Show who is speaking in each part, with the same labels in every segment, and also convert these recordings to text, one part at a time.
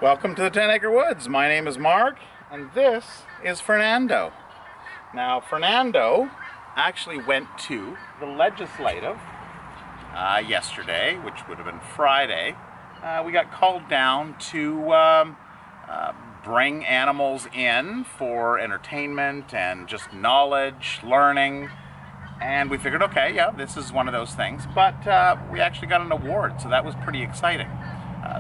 Speaker 1: Welcome to the 10 Acre Woods. My name is Mark, and this is Fernando. Now, Fernando actually went to the legislative yesterday, which would have been Friday. We got called down to bring animals in for entertainment and just knowledge, learning. And we figured, okay, yeah, this is one of those things. But we actually got an award, so that was pretty exciting.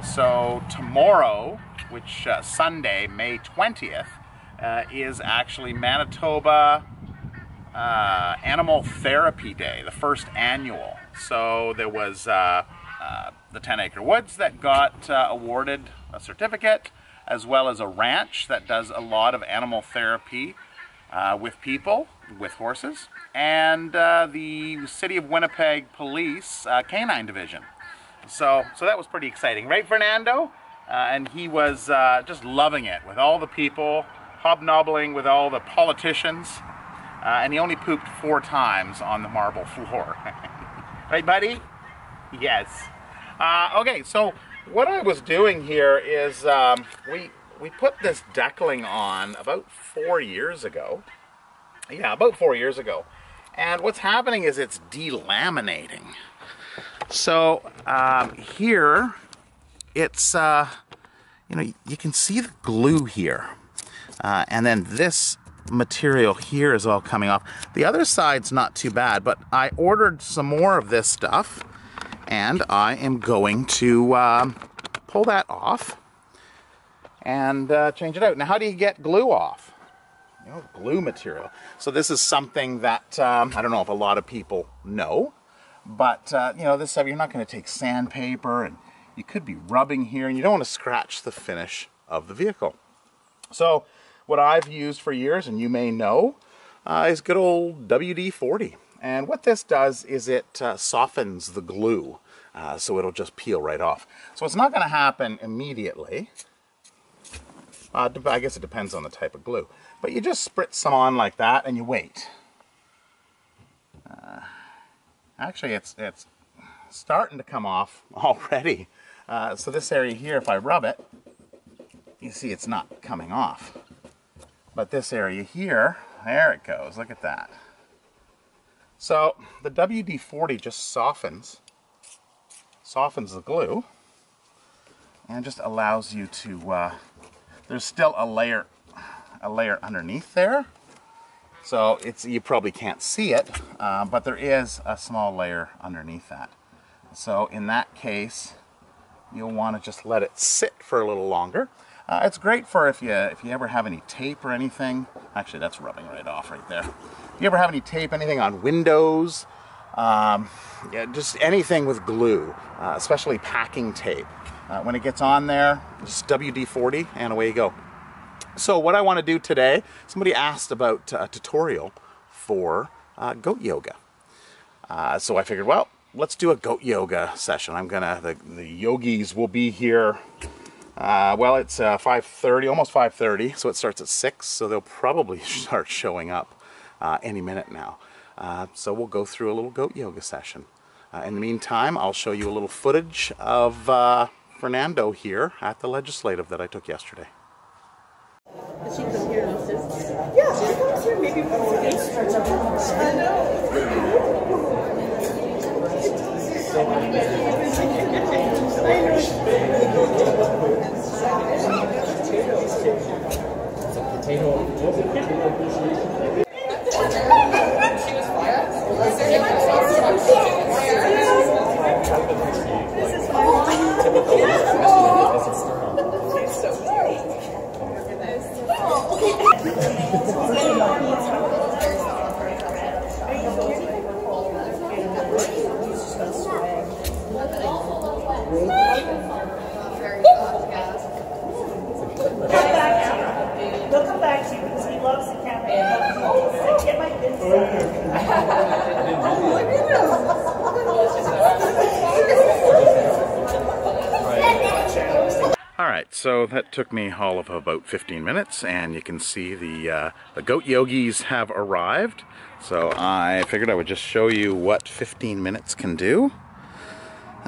Speaker 1: So tomorrow, which Sunday, May 20th, is actually Manitoba Animal Therapy Day, the first annual. So there was the 10 Acre Woods that got awarded a certificate, as well as a ranch that does a lot of animal therapy with people, with horses, and the City of Winnipeg Police Canine Division. So that was pretty exciting, right, Fernando? And he was just loving it with all the people, hobnobbling with all the politicians, and he only pooped 4 times on the marble floor. Right, buddy? Yes. Okay, so what I was doing here is we put this deckling on about 4 years ago. Yeah, about 4 years ago. And what's happening is it's delaminating. So here, it's, you can see the glue here. And then this material here is all coming off. The other side's not too bad, but I ordered some more of this stuff, and I am going to pull that off and change it out. Now, how do you get glue off? Glue material. So this is something that I don't know if a lot of people know, but this stuff, you're not going to take sandpaper, and you could be rubbing here, and you don't want to scratch the finish of the vehicle. So what I've used for years, and you may know, is good old WD-40. And what this does is it softens the glue, so it'll just peel right off. So it's not going to happen immediately. I guess it depends on the type of glue. But you just spritz some on like that, and you wait. Actually, it's starting to come off already. So this area here, if I rub it, you see it's not coming off. But this area here, there it goes. Look at that. So the WD-40 just softens the glue and just allows you to, there's still a layer underneath there. So you probably can't see it, but there is a small layer underneath that. So in that case, you'll want to just let it sit for a little longer. It's great for if you ever have any tape or anything. Actually, that's rubbing right off right there. If you ever have any tape, anything on windows, yeah, just anything with glue, especially packing tape. When it gets on there, just WD-40 and away you go. So what I want to do today, somebody asked about a tutorial for goat yoga. So I figured, well, let's do a goat yoga session. The yogis will be here. Well, it's 5:30, almost 5:30, so it starts at 6, so they'll probably start showing up any minute now. So we'll go through a little goat yoga session. In the meantime, I'll show you a little footage of Fernando here at the legislative that I took yesterday.
Speaker 2: She comes here and says, yeah, she comes here maybe once a week. I know. He'll come back to you because he loves the camera. Oh, get my
Speaker 1: Alright, so that took me all of about 15 minutes, and you can see the goat yogis have arrived. So I figured I would just show you what 15 minutes can do.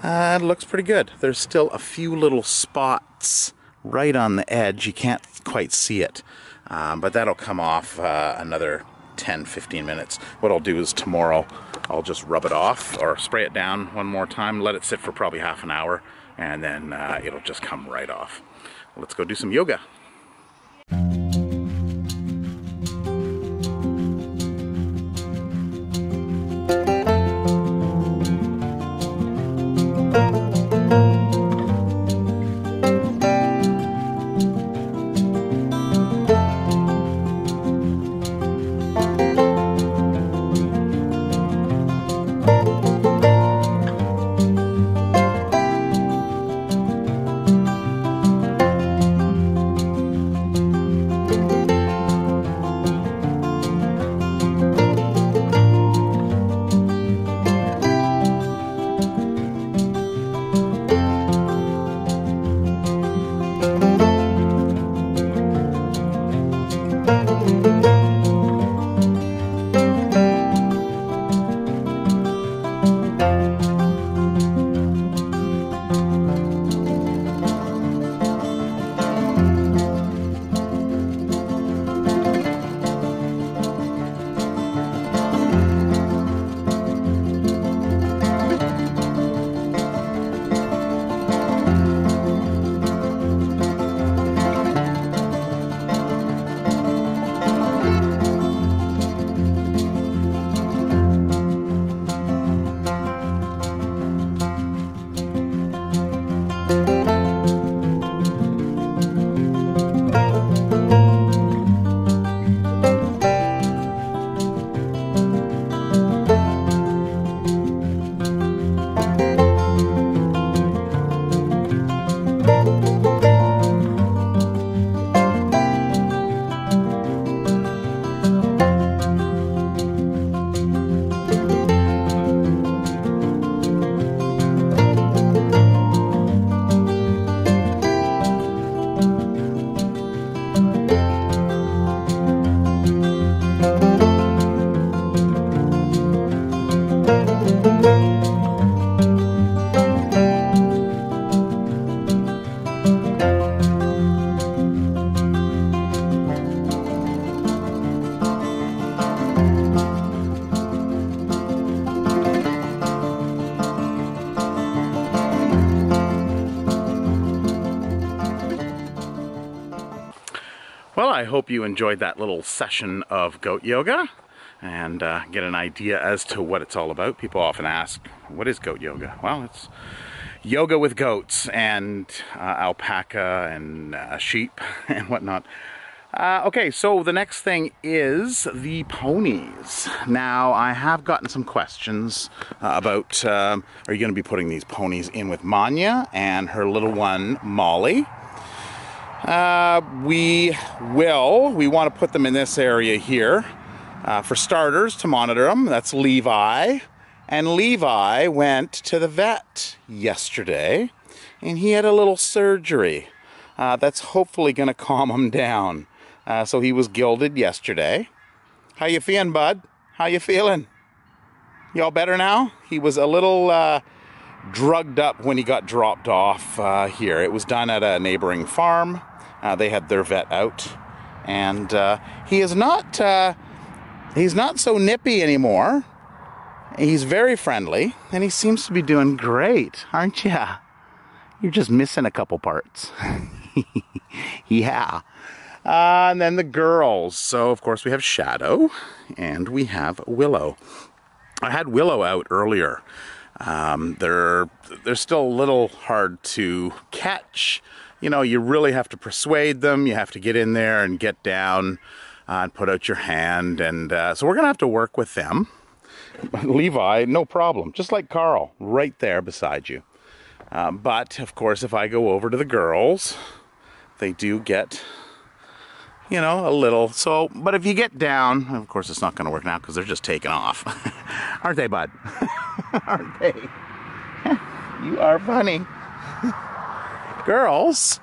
Speaker 1: It looks pretty good. There's still a few little spots right on the edge. You can't quite see it, but that'll come off another 10-15 minutes. What I'll do is tomorrow I'll just rub it off or spray it down one more time, let it sit for probably half an hour, and then it'll just come right off. Let's go do some yoga. Well, I hope you enjoyed that little session of goat yoga and get an idea as to what it's all about. People often ask, what is goat yoga? Well, it's yoga with goats and alpaca and sheep and whatnot. Okay, so the next thing is the ponies. Now, I have gotten some questions about, are you going to be putting these ponies in with Manya and her little one, Molly? We will. We want to put them in this area here. For starters, to monitor them. That's Levi. And Levi went to the vet yesterday, and he had a little surgery. That's hopefully going to calm him down. So he was gilded yesterday. How you feeling, bud? How you feeling? You all better now? He was a little drugged up when he got dropped off here. It was done at a neighboring farm. They had their vet out, and he is not. He's not so nippy anymore. He's very friendly, and he seems to be doing great, aren't you? You're just missing a couple parts. Yeah. And then the girls. So, of course, we have Shadow, and we have Willow. I had Willow out earlier. They're still a little hard to catch. You know, you really have to persuade them. You have to get in there and get down and put out your hand. And so we're going to have to work with them. Levi, no problem. Just like Carl, right there beside you. But, of course, if I go over to the girls, they do get, you know, a little. So, but if you get down, of course, it's not going to work now because they're just taking off. Aren't they, bud? Aren't they? You are funny. Girls,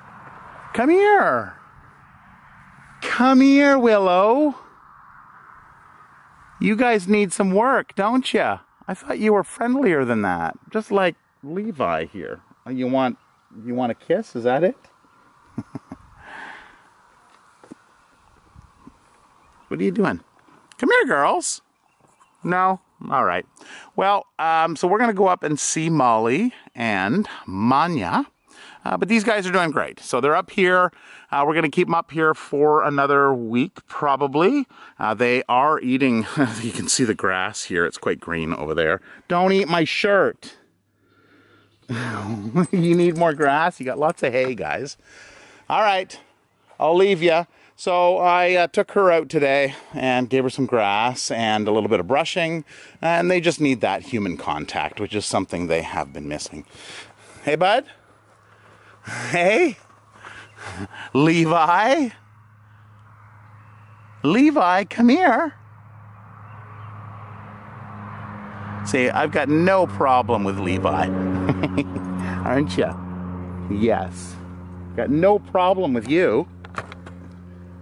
Speaker 1: come here. Come here, Willow. You guys need some work, don't you? I thought you were friendlier than that. Just like Levi here. You want a kiss? Is that it? What are you doing? Come here, girls. No? All right. Well, so we're going to go up and see Molly and Manya. But these guys are doing great. So they're up here. We're going to keep them up here for another week, probably. They are eating. You can see the grass here. It's quite green over there. Don't eat my shirt. You need more grass? You got lots of hay, guys. All right. I'll leave you. So I took her out today and gave her some grass and a little bit of brushing. And they just need that human contact, which is something they have been missing. Hey, bud? Hey? Levi? Levi, come here. See, I've got no problem with Levi. Aren't you? Yes. Got no problem with you.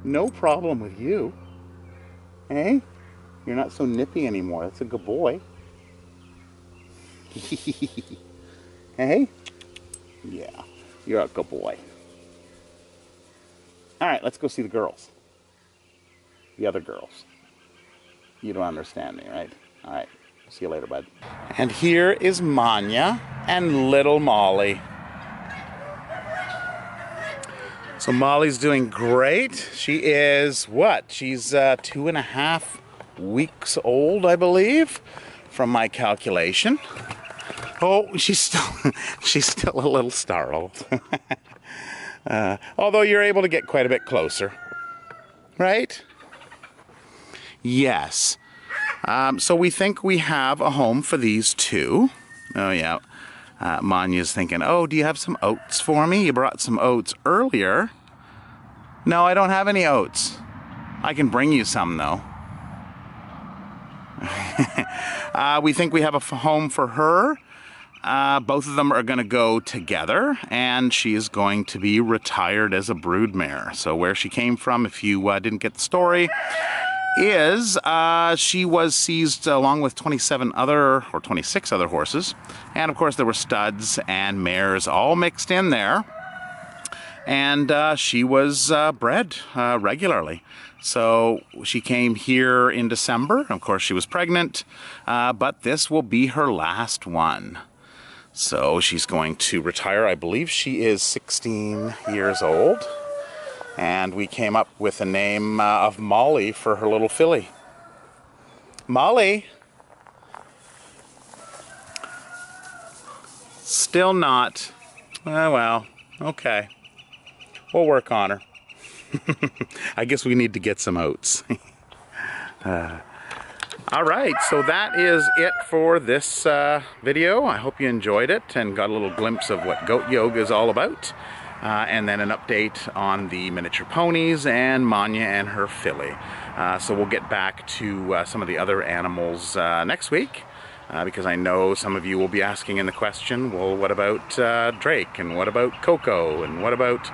Speaker 1: No problem with you. Hey? You're not so nippy anymore. That's a good boy. Hey? Yeah. You're a good boy. All right, let's go see the girls. The other girls. You don't understand me, right? All right. See you later, bud. And here is Manya and little Molly. So Molly's doing great. She is what? She's 2.5 weeks old, I believe, from my calculation. Oh, she's still a little startled. Although you're able to get quite a bit closer, right? Yes. So we think we have a home for these two. Oh yeah. Manya's thinking, oh, do you have some oats for me? You brought some oats earlier. No, I don't have any oats. I can bring you some though. We think we have a home for her. Both of them are going to go together, and she is going to be retired as a broodmare. So where she came from, if you didn't get the story, is she was seized along with 26 other horses. And of course there were studs and mares all mixed in there. And she was bred regularly. So she came here in December. Of course she was pregnant, but this will be her last one. So she's going to retire. I believe she is 16 years old. And we came up with the name of Molly for her little filly. Molly. Still not. Oh, well, okay. We'll work on her. I guess we need to get some oats. All right, so that is it for this video. I hope you enjoyed it and got a little glimpse of what goat yoga is all about. And then an update on the miniature ponies and Manya and her filly. So we'll get back to some of the other animals next week, because I know some of you will be asking in the question, well, what about Drake, and what about Coco, and what about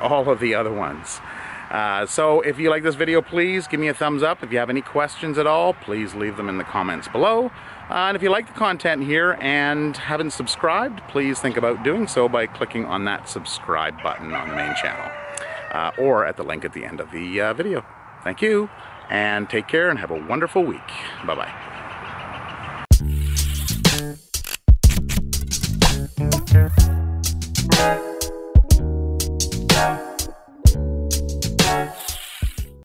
Speaker 1: all of the other ones? So if you like this video, please give me a thumbs up. If you have any questions at all, please leave them in the comments below. And if you like the content here and haven't subscribed, please think about doing so by clicking on that subscribe button on the main channel, or at the link at the end of the video. Thank you, and take care and have a wonderful week. Bye-bye.